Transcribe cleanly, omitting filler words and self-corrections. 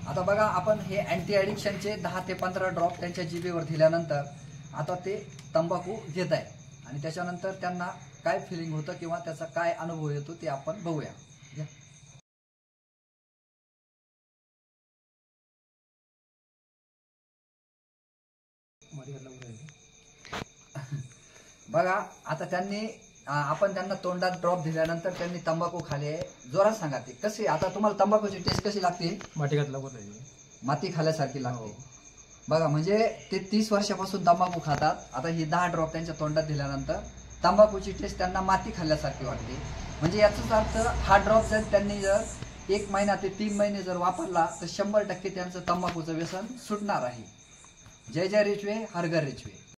आता बघा आपण हे अँटी ॲडिक्शनचे 10 ते 15 ड्रॉप त्यांच्या जिभेवर दिल्यानंतर आता ते तंबाखू घेत आहे आणि त्याच्यानंतर त्यांना काय फिलिंग होतं किंवा त्याचा काय अनुभव येतो ते आपण बघूया. बघा आता त्यांनी आपण त्यांना तोंडात ड्रॉप दिल्यानंतर त्यांनी तंबाखू खाल्ले. जोरात सांगा ते कशी. आता तुम्हाला तंबाखूची टेस्ट कशी लागते? माती खाल्ल्यासारखी लागते. बघा म्हणजे ते 30 वर्षापासून तंबाखू खातात. आता ही 10 ड्रॉप त्यांच्या तोंडात दिल्यानंतर तंबाखूची टेस्ट त्यांना माती खाल्ल्यासारखी वाटते. म्हणजे याचाच अर्थ हा ड्रॉप जर त्यांनी 1 महिना ते 3 महिने जर वापरला तर 100% त्यांचं तंबाखूचं व्यसन सुटणार आहे. जय जय रिचवे, हर घर रिचवे.